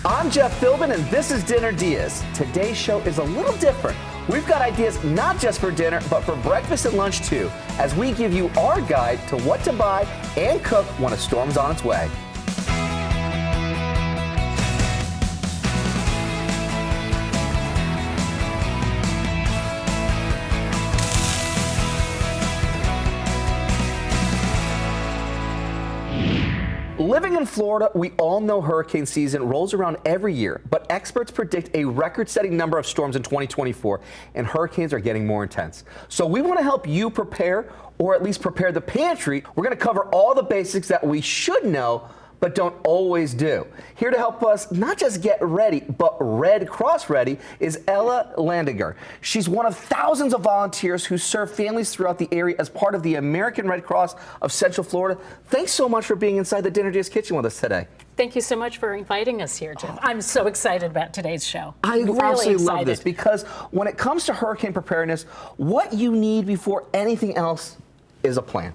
I'm Jeff Philbin, and this is Dinner DeeAs. Today's show is a little different. We've got ideas not just for dinner, but for breakfast and lunch too, as we give you our guide to what to buy and cook when a storm's on its way. Living in Florida, we all know hurricane season rolls around every year, but experts predict a record-setting number of storms in 2024, and hurricanes are getting more intense. So we want to help you prepare, or at least prepare the pantry. We're going to cover all the basics that we should know, but don't always do. Here to help us not just get ready, but Red Cross ready is Ella Landiger. She's one of thousands of volunteers who serve families throughout the area as part of the American Red Cross of Central Florida. Thanks so much for being inside the Dinner DeeAs kitchen with us today. Thank you so much for inviting us here, Jeff. I'm so excited about today's show. I absolutely love this because when it comes to hurricane preparedness, what you need before anything else is a plan.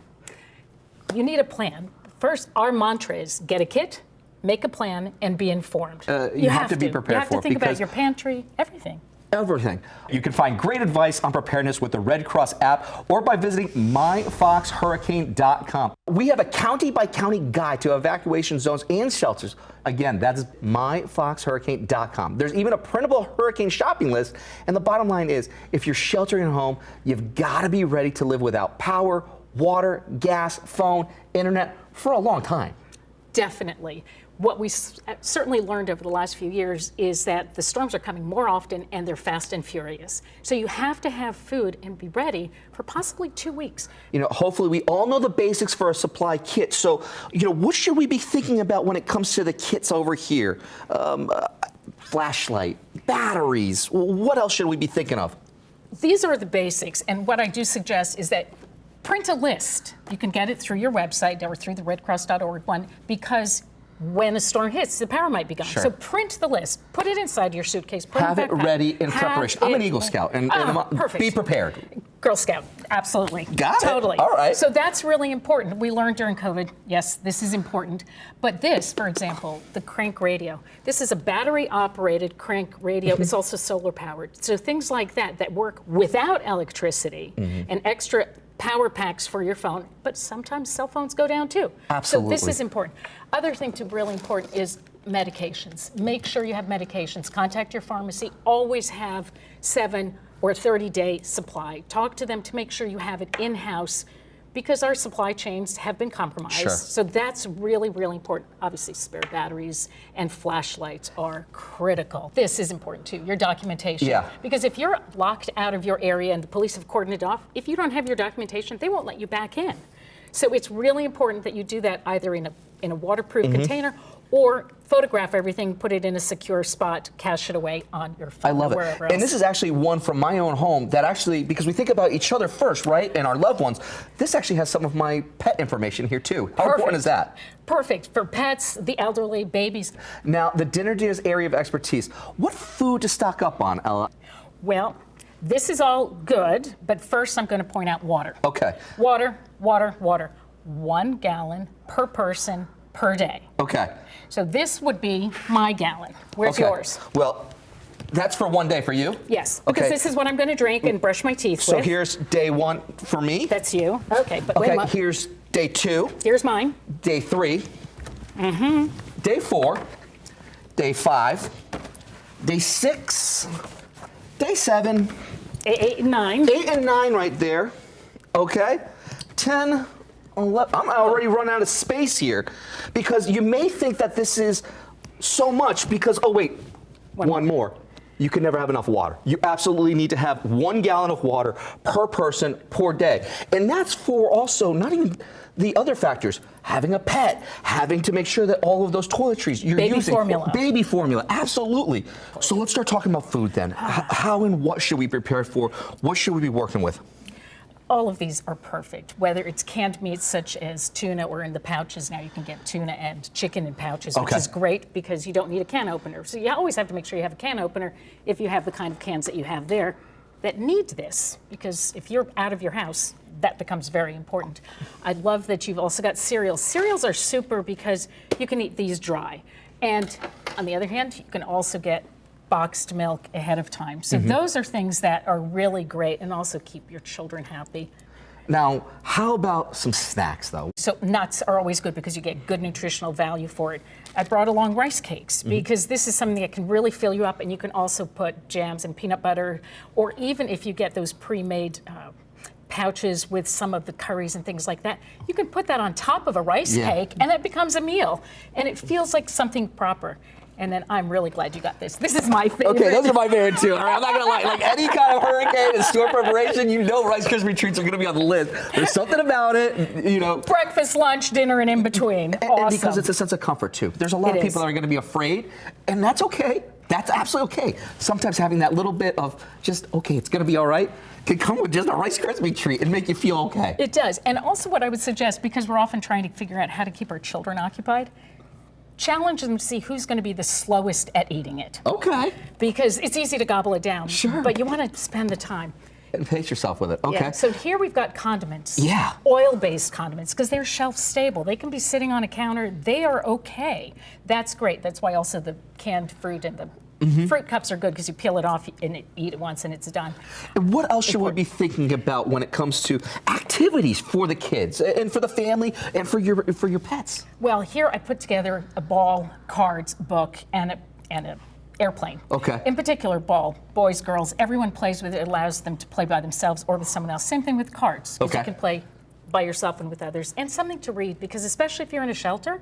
You need a plan. First, our mantra is get a kit, make a plan, and be informed. You have to be prepared for it. You have to think about your pantry, everything. Everything. You can find great advice on preparedness with the Red Cross app or by visiting myfoxhurricane.com. We have a county-by-county guide to evacuation zones and shelters. Again, that is myfoxhurricane.com. There's even a printable hurricane shopping list. And the bottom line is, if you're sheltering at home, you've got to be ready to live without power, water, gas, phone, internet for a long time. Definitely. What we certainly learned over the last few years is that the storms are coming more often and they're fast and furious. So you have to have food and be ready for possibly 2 weeks. You know, hopefully we all know the basics for a supply kit. So, what should we be thinking about when it comes to the kits over here? Flashlight, batteries, what else should we be thinking of? These are the basics, and what I do suggest is that print a list. You can get it through your website or through the redcross.org one, because when a storm hits, the power might be gone. Sure. So print the list, put it inside your suitcase, put have it it ready in preparation. I'm an Eagle Scout, and perfect. Be prepared. Girl Scout, absolutely. Got it. Totally. All right. So that's really important. We learned during COVID, yes, this is important. But this, for example, the crank radio. This is a battery-operated crank radio. It's also solar-powered. So things like that work without electricity and extra power packs for your phone, but sometimes cell phones go down too. Absolutely. So this is important. Other thing to really important is medications. Make sure you have medications. Contact your pharmacy. Always have 7 or 30-day supply. Talk to them to make sure you have it in-house, because our supply chains have been compromised. Sure. So that's really, really important. Obviously, spare batteries and flashlights are critical. This is important too, your documentation. Yeah. Because if you're locked out of your area and the police have cordoned it off, if you don't have your documentation, they won't let you back in. So it's really important that you do that either in a waterproof container or photograph everything, put it in a secure spot, cache it away on your phone. I love or it. wherever else. And this is actually one from my own home that actually, because we think about each other first, right, and our loved ones, this actually has some of my pet information here too. How important is that? Perfect for pets, the elderly, babies. Now, the Dinner DeeAs area of expertise. What food to stock up on, Ella? Well, this is all good, but first I'm going to point out water. Okay. Water, water, water. 1 gallon per person per day. Okay. So this would be my gallon. Where's yours? Well, that's for one day for you? Yes, because this is what I'm going to drink and brush my teeth with. So here's day 1 for me. That's you. Okay, but okay, wait a minute. Here's day 2. Here's mine. Day 3. Day 4. Day 5. Day 6. Day 7. 8 and 9. 8 and 9 right there. Okay. 10. 11. I'm already run out of space here, because you may think that this is so much because, oh wait, one more. You can never have enough water. You absolutely need to have 1 gallon of water per person per day. And that's for also not even the other factors, having a pet, having to make sure that all of those toiletries you're using. Baby formula. Baby formula, absolutely. So let's start talking about food then. How and what should we prepare for? What should we be working with? All of these are perfect, whether it's canned meats such as tuna, or in the pouches now you can get tuna and chicken in pouches, which is great because you don't need a can opener. So you always have to make sure you have a can opener if you have the kind of cans that you have there that need this, because if you're out of your house, that becomes very important. I love that you've also got cereals. Cereals are super because you can eat these dry. And On the other hand, you can also get boxed milk ahead of time. So those are things that are really great and also keep your children happy. Now, how about some snacks, though? So nuts are always good because you get good nutritional value for it. I brought along rice cakes because this is something that can really fill you up, and you can also put jams and peanut butter, or even if you get those pre-made pouches with some of the curries and things like that, you can put that on top of a rice cake, and it becomes a meal, and it feels like something proper. And then I'm really glad you got this. This is my favorite. Okay, those are my favorite too. All right, I'm not gonna lie. Like any kind of hurricane and store preparation, you know Rice Krispie treats are gonna be on the list. There's something about it, you know. Breakfast, lunch, dinner, and in between. Awesome. And because it's a sense of comfort too. There's a lot of people that are gonna be afraid, and that's okay. That's absolutely okay. Sometimes having that little bit of just, okay, it's gonna be all right, can come with just a Rice Krispie treat and make you feel okay. It does. And also what I would suggest, because we're often trying to figure out how to keep our children occupied, challenge them to see who's going to be the slowest at eating it. Okay. Because it's easy to gobble it down. Sure. But you want to spend the time. And pace yourself with it. Okay. Yeah. So here we've got condiments. Yeah. Oil-based condiments, because they're shelf-stable. They can be sitting on a counter. They are okay. That's great. That's why also the canned fruit and the fruit cups are good, because you peel it off and eat it once and it's done. And what else should we be thinking about when it comes to activities for the kids and for the family and for your pets? Well, here I put together a ball, cards, book, and a airplane. Okay. In particular, ball. Boys, girls, everyone plays with it. It allows them to play by themselves or with someone else. Same thing with cards. Because you can play by yourself and with others. And something to read, because especially if you're in a shelter,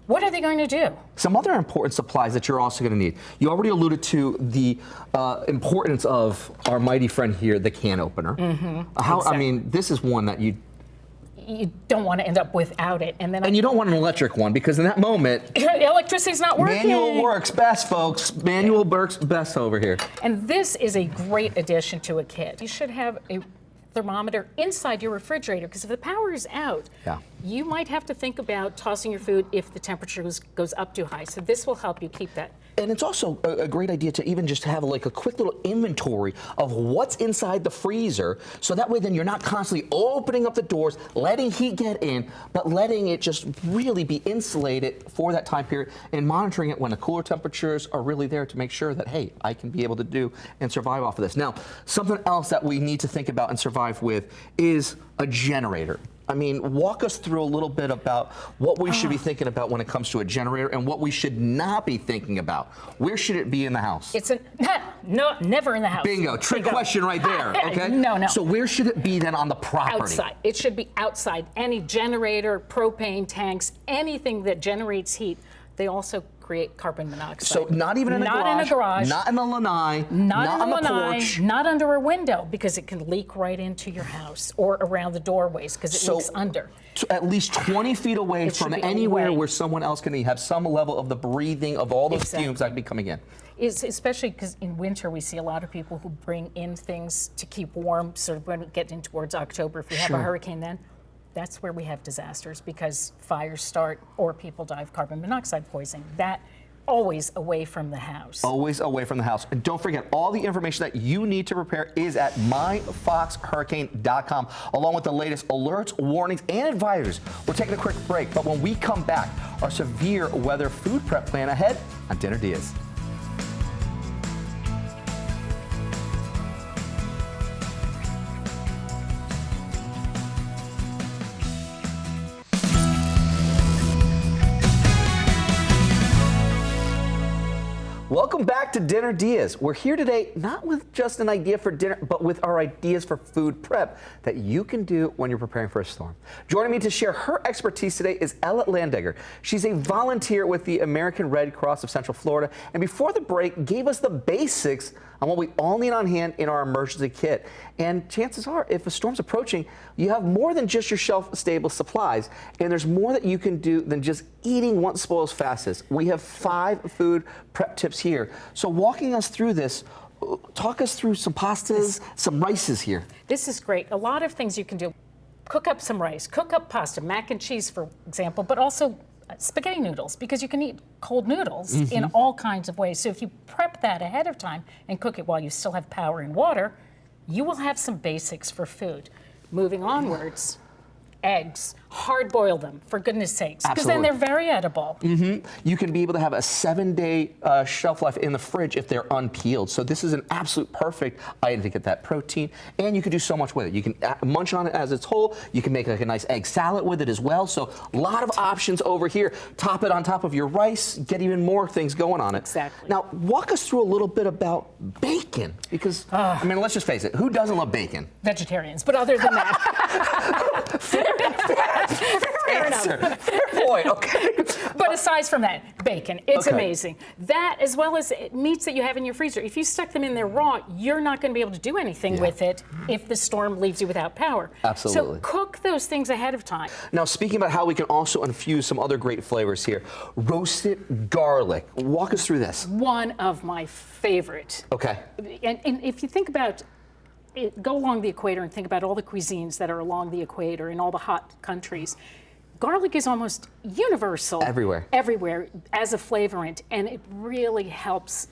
what are they going to do? Some other important supplies that you're also going to need. You already alluded to the importance of our mighty friend here, the can opener. I mean, this is one that you don't want to end up without it. And you don't want an electric one, because in that moment, electricity's not working. Manual works best, folks. Manual works best over here. And this is a great addition to a kit. You should have a thermometer inside your refrigerator, because if the power is out, you might have to think about tossing your food if the temperature goes up too high. So this will help you keep that. And it's also a great idea to even just have like a quick little inventory of what's inside the freezer, so that way then you're not constantly opening up the doors, letting heat get in, but letting it just really be insulated for that time period, and monitoring it when the cooler temperatures are really there to make sure that, hey, I can be able to do and survive off of this. Now, something else that we need to think about and survive with is a generator. I mean, walk us through a little bit about what we should be thinking about when it comes to a generator, and what we should not be thinking about. Where should it be in the house? It's never in the house. Bingo. Trick question right there. Okay. No. So where should it be then on the property? Outside. It should be outside. Any generator, propane tanks, anything that generates heat, they also create carbon monoxide. So not even in a garage. Not in a garage. Not in the lanai. Not on the porch. Not under a window, because it can leak right into your house or around the doorways, because it leaks under. At least 20 feet away from anywhere where someone else can have some level of the breathing of all those fumes that be coming in. Especially because in winter we see a lot of people who bring in things to keep warm, sort of when we get in towards October, if we have a hurricane then. That's where we have disasters, because fires start or people die of carbon monoxide poisoning. That always away from the house. Always away from the house. And don't forget, all the information that you need to prepare is at myfoxhurricane.com, along with the latest alerts, warnings, and advisories. We're taking a quick break, but when we come back, our severe weather food prep plan ahead on Dinner DeeAs. Welcome back to Dinner DeeAs. We're here today not with just an idea for dinner, but with our ideas for food prep that you can do when you're preparing for a storm. Joining me to share her expertise today is Ella Landegger. She's a volunteer with the American Red Cross of Central Florida, and before the break gave us the basics on what we all need on hand in our emergency kit. And chances are, if a storm's approaching, you have more than just your shelf-stable supplies, and there's more that you can do than just eating what spoils fastest. We have 5 food prep tips here. So walking us through this, talk us through some pastas, some rices here. This is great. A lot of things you can do. Cook up some rice, cook up pasta, mac and cheese, for example, but also spaghetti noodles, because you can eat cold noodles in all kinds of ways. So if you prep that ahead of time and cook it while you still have power and water, you will have some basics for food. Moving onwards, eggs, hard boil them, for goodness sakes, because then Absolutely. they're very edible. You can be able to have a 7-day shelf life in the fridge if they're unpeeled. So this is an absolute perfect item to get that protein, and you can do so much with it. You can munch on it as it's whole. You can make like a nice egg salad with it as well. So a lot of options over here. Top it on top of your rice, get even more things going on it. Exactly. Now, walk us through a little bit about bacon, because, I mean, let's just face it, who doesn't love bacon? Vegetarians, but other than that. Fair answer. Fair point, okay. But aside from that, bacon, it's Okay. amazing. That, as well as meats that you have in your freezer, if you stuck them in there raw, you're not going to be able to do anything with it if the storm leaves you without power. Absolutely. So cook those things ahead of time. Now, speaking about how we can also infuse some other great flavors here, roasted garlic. Walk us through this. One of my favorite. Okay. And if you think about it, go along the equator and think about all the cuisines that are along the equator in all the hot countries. Garlic is almost universal. Everywhere. Everywhere as a flavorant, and it really helps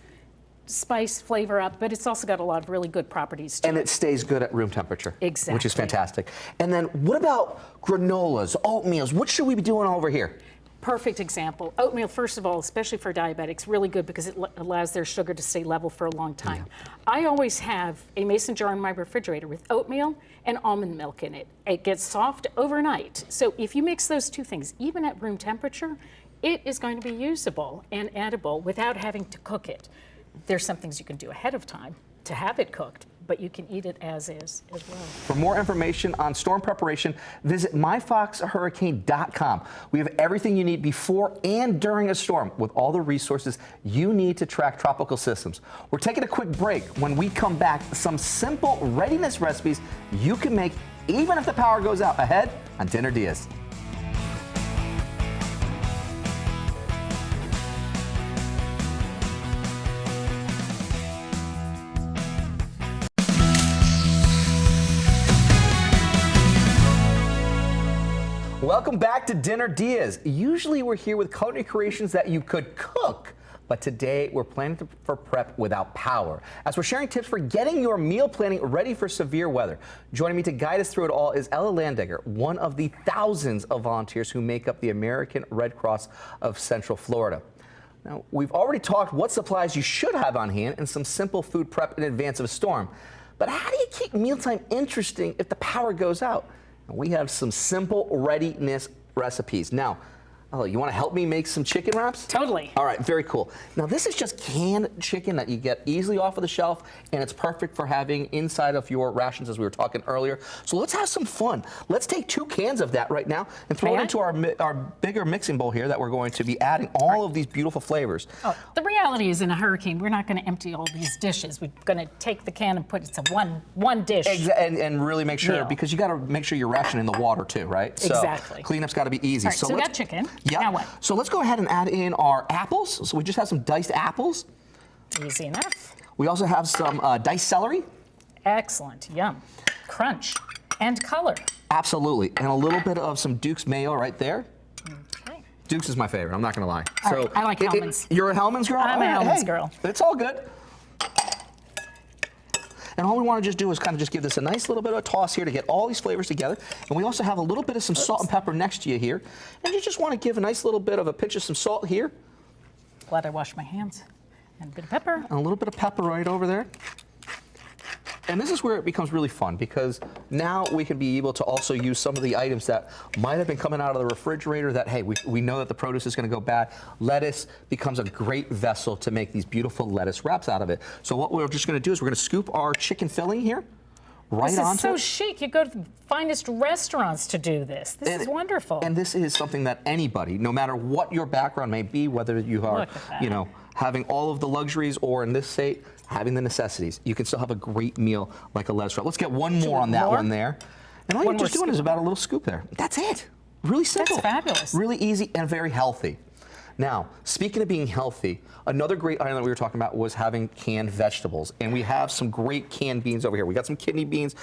spice flavor up, but it's also got a lot of really good properties too. And it stays good at room temperature. Exactly. Which is fantastic. And then what about granolas, oatmeals? What should we be doing over here? Perfect example. Oatmeal, first of all, especially for diabetics, really good because it allows their sugar to stay level for a long time. I always have a mason jar in my refrigerator with oatmeal and almond milk in it. It gets soft overnight. So if you mix those two things, even at room temperature, it is going to be usable and edible without having to cook it. There's some things you can do ahead of time to have it cooked, but you can eat it as is as well. For more information on storm preparation, visit myfoxhurricane.com. We have everything you need before and during a storm with all the resources you need to track tropical systems. We're taking a quick break. When we come back, some simple readiness recipes you can make even if the power goes out, ahead on Dinner DeeAs. Welcome back to Dinner DeeAs. Usually we're here with culinary creations that you could cook, but today we're planning for prep without power, as we're sharing tips for getting your meal planning ready for severe weather. Joining me to guide us through it all is Ella Landegger, one of the thousands of volunteers who make up the American Red Cross of Central Florida. Now, we've already talked what supplies you should have on hand and some simple food prep in advance of a storm. But how do you keep mealtime interesting if the power goes out? We have some simple readiness recipes. Now, oh, you want to help me make some chicken wraps? Totally. All right, very cool. Now, this is just canned chicken that you get easily off of the shelf, and it's perfect for having inside of your rations, as we were talking earlier. So let's have some fun. Let's take 2 cans of that right now and throw it into our bigger mixing bowl here that we're going to be adding all of these beautiful flavors. Oh, the reality is, in a hurricane, we're not going to empty all these dishes. We're going to take the can and put it to one dish. And really make sure, meal. because you got to make sure you're rationing the water too, right? Exactly. So cleanup's got to be easy. All right, so we let's- got chicken. Yeah. Now what? So let's go ahead and add in our apples. So we just have some diced apples. Easy enough. We also have some diced celery. Excellent. Yum. Crunch and color. Absolutely. And a little bit of some Duke's mayo right there. Okay. Duke's is my favorite, I'm not going to lie. All right, I like Hellmann's. You're a Hellmann's girl? I'm a Hellmann's girl. It's all good. And all we want to just do is kind of just give this a nice little bit of a toss here to get all these flavors together. And we also have a little bit of some salt and pepper next to you here. And you just want to give a nice little bit of a pinch of some salt here. Glad I washed my hands. And a bit of pepper. And a little bit of pepper right over there. And this is where it becomes really fun, because now we can be able to also use some of the items that might have been coming out of the refrigerator that, hey, we know that the produce is going to go bad. Lettuce becomes a great vessel to make these beautiful lettuce wraps out of it. So what we're just going to do is we're going to scoop our chicken filling here right This onto is so it. chic. You go to the finest restaurants to do this. This is wonderful. And this is something that anybody, no matter what your background may be, whether you are, Look at that. you know, having all of the luxuries or in this state, having the necessities, you can still have a great meal like a lettuce wrap. Let's get one more on that more? one there. And all One you're just more doing is scoop. about a little scoop there. That's it. Really simple. fabulous. Really easy and very healthy. Now, speaking of being healthy, another great item that we were talking about was having canned vegetables. And we have some great canned beans over here. We got some kidney beans,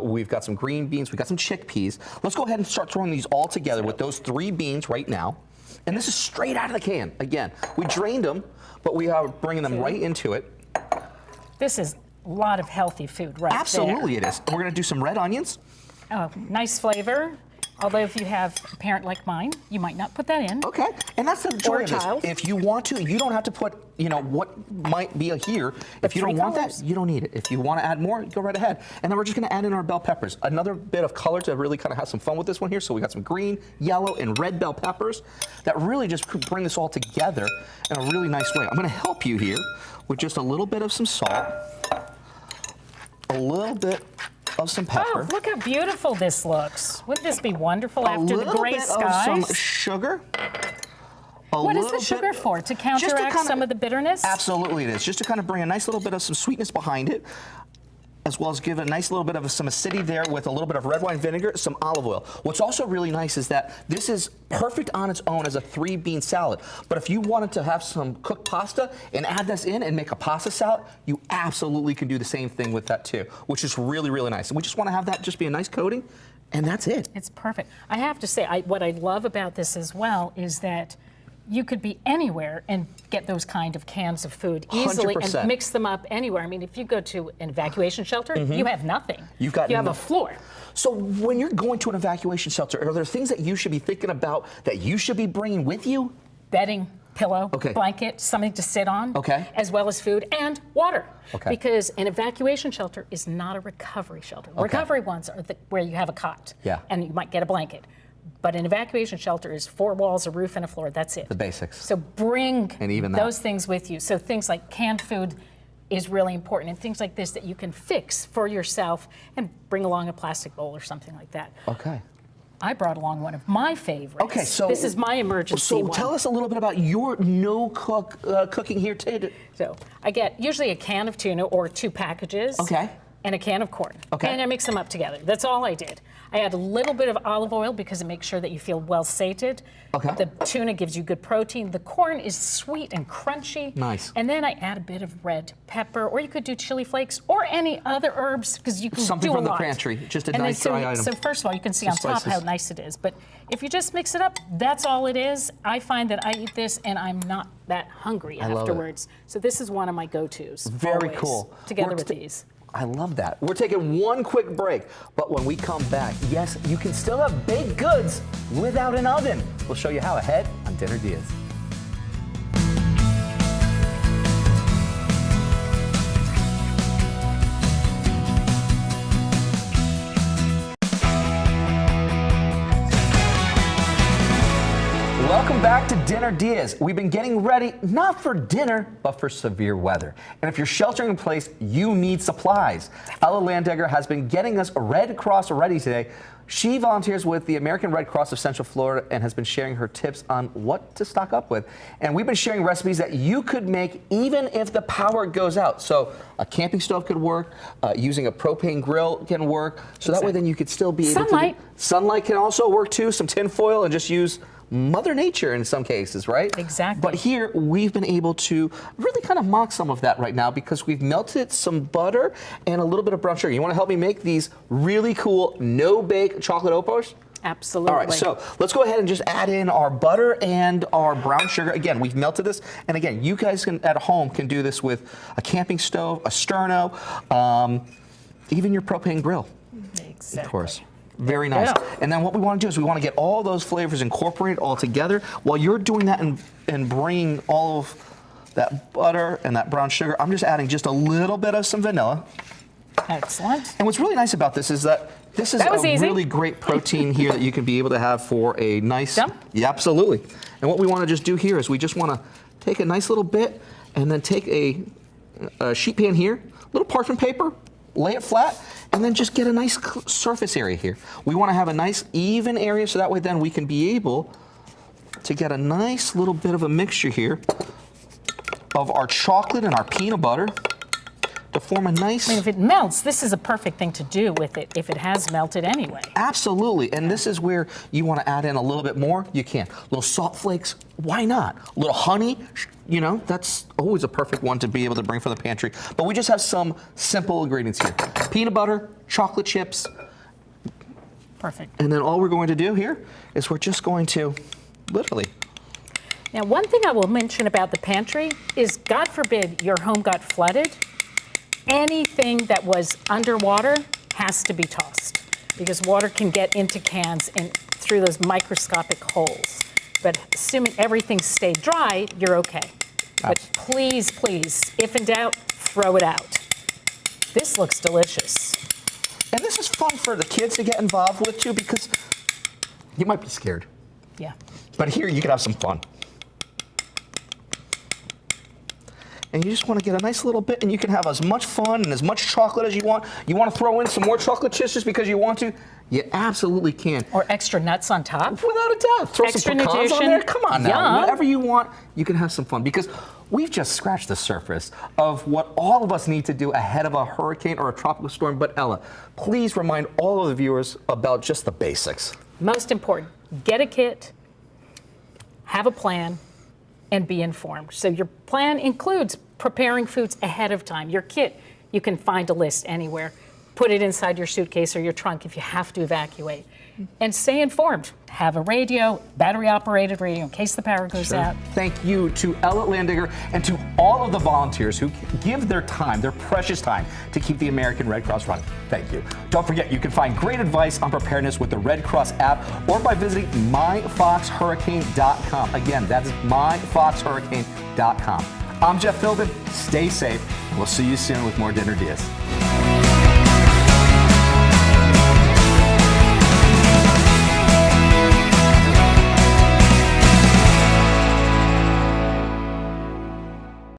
we've got some green beans, we've got some chickpeas. Let's go ahead and start throwing these all together with those 3 beans right now. And this is straight out of the can. Again, we drained them, but we are bringing them right into it. This is a lot of healthy food right Absolutely it is. And we're going to do some red onions. there. Oh, nice flavor. Although if you have a parent like mine, you might not put that in. Okay, and that's the joy Or a of this. child. If you want to, you don't have to put, what might be here. If you don't want that, you don't need it. If you want to add more, go right ahead. And then we're just going to add in our bell peppers. Another bit of color to really kind of have some fun with this one here. So we got some green, yellow, and red bell peppers that really just bring this all together in a really nice way. I'm going to help you here with just a little bit of some salt, a little bit of some pepper. Oh, look how beautiful this looks. Wouldn't this be wonderful after the gray skies? A little bit of some sugar. What is the sugar for? To counteract some of the bitterness? Absolutely it is. Just to kind of bring a nice little bit of some sweetness behind it, as well as give it a nice little bit of some acidity there with a little bit of red wine vinegar, some olive oil. What's also really nice is that this is perfect on its own as a 3-bean salad. But if you wanted to have some cooked pasta and add this in and make a pasta salad, you absolutely can do the same thing with that too, which is really, really nice. And we just want to have that just be a nice coating, and that's it. It's perfect. I have to say, what I love about this as well is that you could be anywhere and get those kind of cans of food easily 100%. and mix them up anywhere. I mean, if you go to an evacuation shelter, you have nothing. You have a floor. So when you're going to an evacuation shelter, are there things that you should be thinking about that you should be bringing with you? Bedding, pillow, blanket, something to sit on, as well as food and water. Because an evacuation shelter is not a recovery shelter. Recovery ones are where you have a cot and you might get a blanket. But an evacuation shelter is 4 walls, a roof, and a floor. That's it. The basics. So bring those that. things with you. So things like canned food is really important, and things like this that you can fix for yourself and bring along a plastic bowl or something like that. Okay. I brought along one of my favorites. Okay, so this is my emergency one. So tell us a little bit about your no-cook cooking here today. So I get usually a can of tuna or 2 packages. And a can of corn. And I mix them up together. That's all I did. I add a little bit of olive oil because it makes sure that you feel well sated. The tuna gives you good protein. The corn is sweet and crunchy. Nice. And then I add a bit of red pepper, or you could do chili flakes or any other herbs because you can Something do a from the lot. pantry, just a nice dry item. So first of all, you can see on top how nice it is. But if you just mix it up, that's all it is. I find that I eat this and I'm not that hungry afterwards. So this is one of my go-tos. Very cool. Together with these. I love that. We're taking one quick break, but when we come back, yes, you can still have baked goods without an oven. We'll show you how ahead on Dinner DeeAs. Welcome back to Dinner DeeAs. We've been getting ready, not for dinner, but for severe weather. And if you're sheltering in place, you need supplies. Ella Landegger has been getting us a Red Cross ready today. She volunteers with the American Red Cross of Central Florida and has been sharing her tips on what to stock up with. And we've been sharing recipes that you could make even if the power goes out. So a camping stove could work, using a propane grill can work. So that way then you could still be able to. Sunlight can also work too, some tin foil, and just use Mother Nature in some cases, right? Exactly. But here we've been able to really kind of mock some of that right now because we've melted some butter and a little bit of brown sugar. You want to help me make these really cool no-bake chocolate opos? Absolutely. All right, so let's go ahead and just add in our butter and our brown sugar. Again, we've melted this, and again, you guys at home can do this with a camping stove, a sterno, even your propane grill. Exactly. Of course. Very nice. And then what we want to do is we want to get all those flavors incorporated all together. While you're doing that and bringing all of that butter and that brown sugar, I'm just adding just a little bit of some vanilla. Excellent. And what's really nice about this is that this is a really great protein here that you can be able to have for a nice... Yeah, absolutely. And what we want to just do here is we just want to take a nice little bit and then take a sheet pan here, a little parchment paper, lay it flat, and then just get a nice surface area here. We want to have a nice even area so that way then we can be able to get a nice little bit of a mixture here of our chocolate and our peanut butter to form a nice... I mean, if it melts, this is a perfect thing to do with it if it has melted anyway. Absolutely, and this is where you want to add in a little bit more, you can. Little salt flakes, why not? A little honey, you know, that's always a perfect one to be able to bring for the pantry. But we just have some simple ingredients here. Peanut butter, chocolate chips. Perfect. And then all we're going to do here is we're just going to literally... Now, one thing I will mention about the pantry is, God forbid your home got flooded, anything that was underwater has to be tossed. because water can get into cans and through those microscopic holes. But assuming everything stayed dry, you're okay. But please, please, if in doubt, throw it out. This looks delicious. And this is fun for the kids to get involved with too, because you might be scared. Yeah. But here you can have some fun. And you just want to get a nice little bit, and you can have as much fun and as much chocolate as you want. You want to throw in some more chocolate chips just because you want to? You absolutely can. Or extra nuts on top. Without a doubt. Throw Extra some pecans nutrition. on there. Come on now. Yum. Whatever you want, you can have some fun. Because we've just scratched the surface of what all of us need to do ahead of a hurricane or a tropical storm. But Ella, please remind all of the viewers about just the basics. Most important, get a kit, have a plan, and be informed. So your plan includes preparing foods ahead of time. Your kit, you can find a list anywhere. Put it inside your suitcase or your trunk if you have to evacuate. And stay informed. Have a radio, battery-operated radio in case the power goes out. Thank you to Ella Landiger and to all of the volunteers who give their time, their precious time, to keep the American Red Cross running. Thank you. Don't forget, you can find great advice on preparedness with the Red Cross app or by visiting myfoxhurricane.com. Again, that's myfoxhurricane.com. I'm Jeff Philbin. Stay safe. We'll see you soon with more Dinner DeeAs.